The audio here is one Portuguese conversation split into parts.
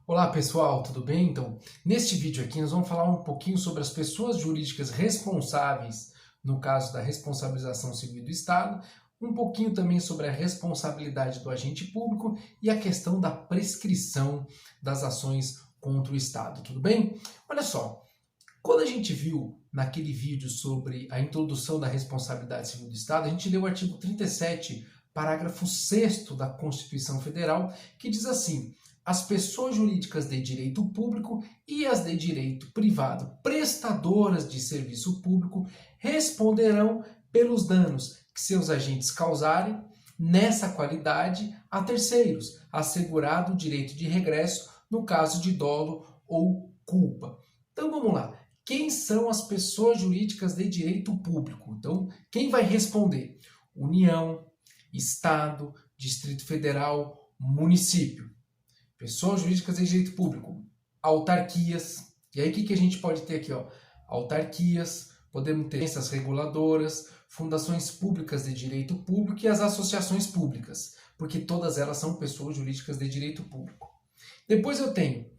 Olá pessoal, tudo bem? Então, neste vídeo aqui nós vamos falar um pouquinho sobre as pessoas jurídicas responsáveis no caso da responsabilização civil do Estado, um pouquinho também sobre a responsabilidade do agente público e a questão da prescrição das ações contra o Estado, tudo bem? Olha só, quando a gente viu naquele vídeo sobre a introdução da responsabilidade civil do Estado, a gente leu o artigo 37, parágrafo 6º da Constituição Federal, que diz assim: as pessoas jurídicas de direito público e as de direito privado prestadoras de serviço público responderão pelos danos que seus agentes causarem nessa qualidade a terceiros, assegurado o direito de regresso no caso de dolo ou culpa. Então vamos lá. Quem são as pessoas jurídicas de direito público? Então, quem vai responder? União, Estado, Distrito Federal, município. Pessoas jurídicas de direito público, autarquias. E aí o que a gente pode ter aqui? Autarquias, podemos ter agências reguladoras, fundações públicas de direito público e as associações públicas, porque todas elas são pessoas jurídicas de direito público. Depois eu tenho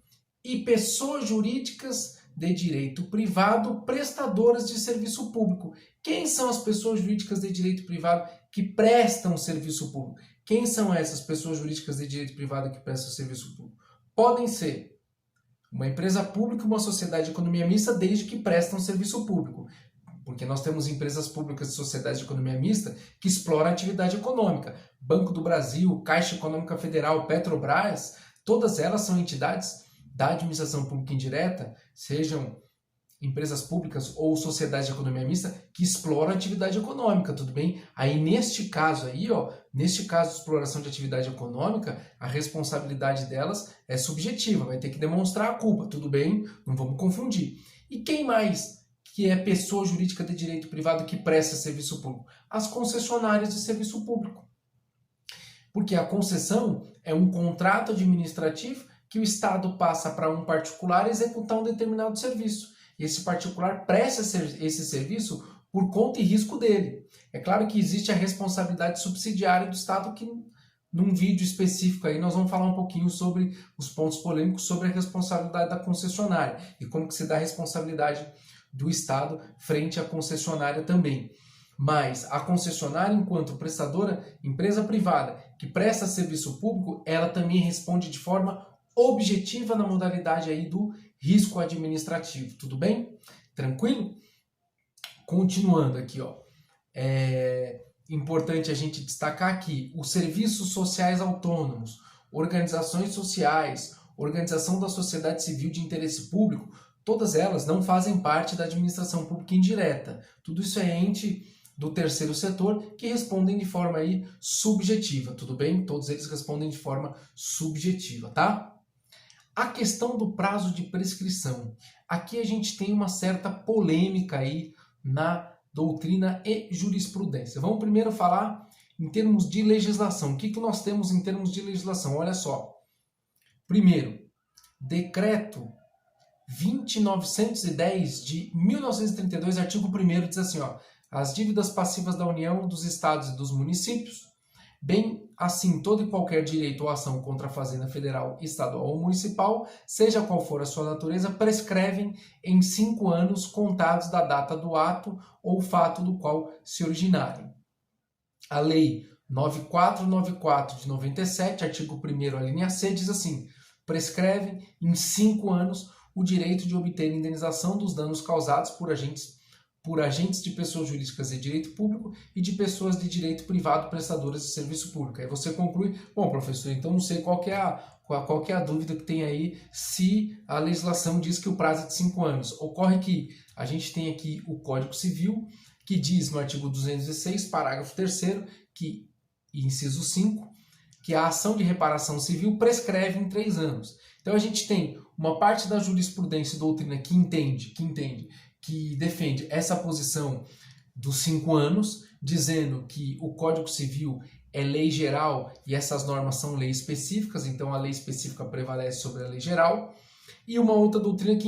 e pessoas jurídicas de direito privado prestadoras de serviço público. Quem são as pessoas jurídicas de direito privado que prestam serviço público? Quem são essas pessoas jurídicas de direito privado que prestam serviço público? Podem ser uma empresa pública e uma sociedade de economia mista, desde que prestam serviço público. Porque nós temos empresas públicas e sociedades de economia mista que exploram a atividade econômica. Banco do Brasil, Caixa Econômica Federal, Petrobras, todas elas são entidades da administração pública indireta, sejam empresas públicas ou sociedades de economia mista, que exploram a atividade econômica, tudo bem? Aí neste caso aí, neste caso de exploração de atividade econômica, a responsabilidade delas é subjetiva, vai ter que demonstrar a culpa, tudo bem? Não vamos confundir. E quem mais que é pessoa jurídica de direito privado que presta serviço público? As concessionárias de serviço público. Porque a concessão é um contrato administrativo que o Estado passa para um particular executar um determinado serviço. E esse particular presta esse serviço por conta e risco dele. É claro que existe a responsabilidade subsidiária do Estado, que num vídeo específico aí nós vamos falar um pouquinho sobre os pontos polêmicos sobre a responsabilidade da concessionária e como que se dá a responsabilidade do Estado frente à concessionária também. Mas a concessionária, enquanto prestadora, empresa privada que presta serviço público, ela também responde de forma objetiva na modalidade aí do risco administrativo, tudo bem? Tranquilo? Continuando aqui, é importante a gente destacar aqui os serviços sociais autônomos, organizações sociais, organização da sociedade civil de interesse público, todas elas não fazem parte da administração pública indireta. Tudo isso é ente do terceiro setor que respondem de forma aí subjetiva, tudo bem? Todos eles respondem de forma subjetiva, tá? A questão do prazo de prescrição. Aqui a gente tem uma certa polêmica aí na doutrina e jurisprudência. Vamos primeiro falar em termos de legislação. O que nós temos em termos de legislação? Olha só. Primeiro, Decreto 20.910 de 1932, artigo 1º, diz assim, as dívidas passivas da União, dos Estados e dos municípios, bem assim todo e qualquer direito ou ação contra a Fazenda Federal, Estadual ou Municipal, seja qual for a sua natureza, prescrevem em 5 anos contados da data do ato ou fato do qual se originarem. A Lei 9494 de 97, artigo 1º, a linha C, diz assim: prescrevem em 5 anos o direito de obter indenização dos danos causados por agentes de pessoas jurídicas de direito público e de pessoas de direito privado prestadoras de serviço público. Aí você conclui, bom, professor, então não sei qual que é a dúvida que tem aí se a legislação diz que o prazo é de 5 anos. Ocorre que a gente tem aqui o Código Civil, que diz no artigo 216, parágrafo 3º, que, inciso 5, que a ação de reparação civil prescreve em 3 anos. Então a gente tem uma parte da jurisprudência e doutrina que defende essa posição dos 5 anos, dizendo que o Código Civil é lei geral e essas normas são leis específicas, então a lei específica prevalece sobre a lei geral. E uma outra doutrina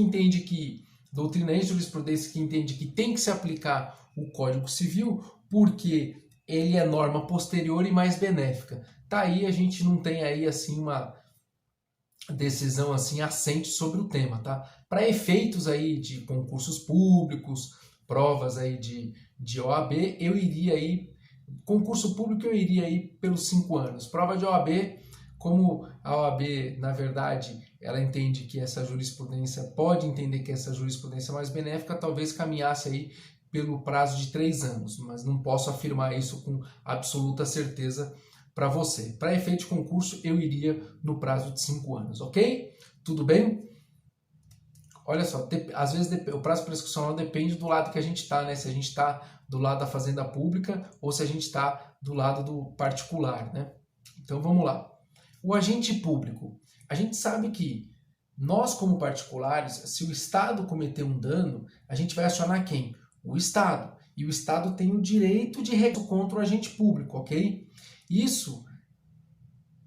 doutrina e jurisprudência que entende que tem que se aplicar o Código Civil porque ele é norma posterior e mais benéfica. Tá aí, a gente não tem aí assim decisão assim assente sobre o tema, tá? Para efeitos aí de concursos públicos, provas aí de OAB, eu iria aí, concurso público eu iria aí pelos 5 anos. Prova de OAB, como a OAB, na verdade, ela entende que essa jurisprudência, pode entender que essa jurisprudência é mais benéfica, talvez caminhasse aí pelo prazo de 3 anos, mas não posso afirmar isso com absoluta certeza para você. Para efeito de concurso, eu iria no prazo de 5 anos, ok? Tudo bem? Olha só, às vezes o prazo prescricional depende do lado que a gente está, né? Se a gente está do lado da fazenda pública ou se a gente está do lado do particular, né? Então vamos lá. O agente público. A gente sabe que nós, como particulares, se o Estado cometer um dano, a gente vai acionar quem? O Estado. E o Estado tem o direito de recurso contra o agente público, ok?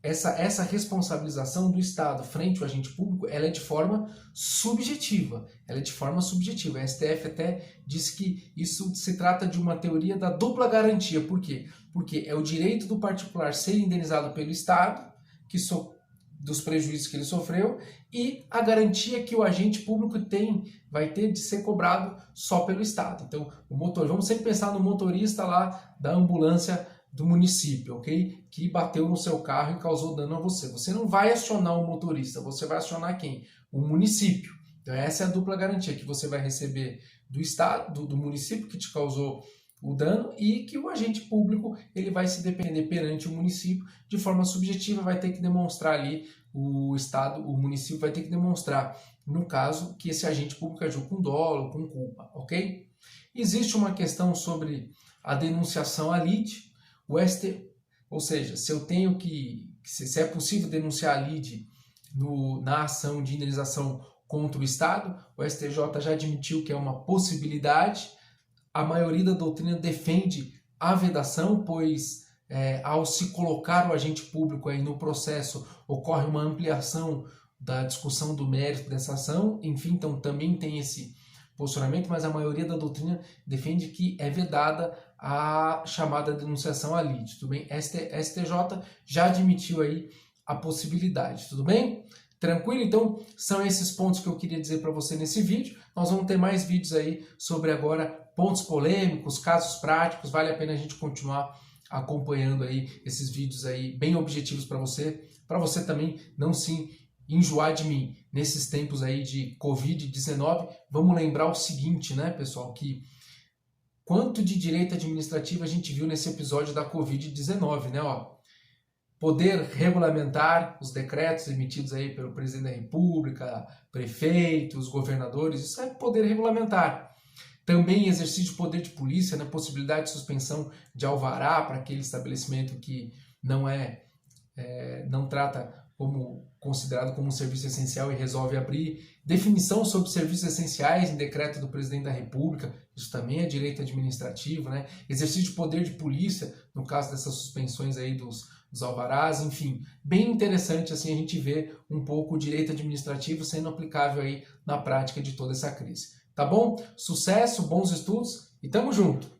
Essa responsabilização do Estado frente ao agente público, ela é de forma subjetiva. Ela é de forma subjetiva. A STF até disse que isso se trata de uma teoria da dupla garantia. Por quê? Porque é o direito do particular ser indenizado pelo Estado, dos prejuízos que ele sofreu, e a garantia que o agente público vai ter de ser cobrado só pelo Estado. Então, vamos sempre pensar no motorista lá da ambulância do município, ok? Que bateu no seu carro e causou dano a você. Você não vai acionar o motorista, você vai acionar quem? O município. Então essa é a dupla garantia que você vai receber do Estado, do município que te causou o dano, e que o agente público ele vai se defender perante o município de forma subjetiva, vai ter que demonstrar ali, o município vai ter que demonstrar, no caso, que esse agente público agiu com dolo, com culpa, ok? Existe uma questão sobre a denunciação à lide, ou seja, se é possível denunciar a lide na ação de indenização contra o Estado, o STJ já admitiu que é uma possibilidade. A maioria da doutrina defende a vedação, pois ao se colocar o agente público aí no processo, ocorre uma ampliação da discussão do mérito dessa ação, enfim, então também tem esse posicionamento, mas a maioria da doutrina defende que é vedada a chamada denunciação à lide, tudo bem? STJ já admitiu aí a possibilidade, tudo bem? Tranquilo? Então, são esses pontos que eu queria dizer para você nesse vídeo. Nós vamos ter mais vídeos aí sobre agora pontos polêmicos, casos práticos, vale a pena a gente continuar acompanhando aí esses vídeos aí bem objetivos para você também não se enjoar de mim nesses tempos aí de Covid-19. Vamos lembrar o seguinte, né, pessoal, que quanto de direito administrativo a gente viu nesse episódio da Covid-19, né, ó. Poder regulamentar, os decretos emitidos aí pelo presidente da República, prefeitos, governadores, isso é poder regulamentar. Também exercício de poder de polícia, né, possibilidade de suspensão de alvará para aquele estabelecimento que não trata como considerado como um serviço essencial e resolve abrir. Definição sobre serviços essenciais em decreto do presidente da República, isso também é direito administrativo, né? Exercício de poder de polícia, no caso dessas suspensões aí dos alvarás, enfim, bem interessante assim a gente ver um pouco o direito administrativo sendo aplicável aí na prática de toda essa crise. Tá bom? Sucesso, bons estudos e tamo junto!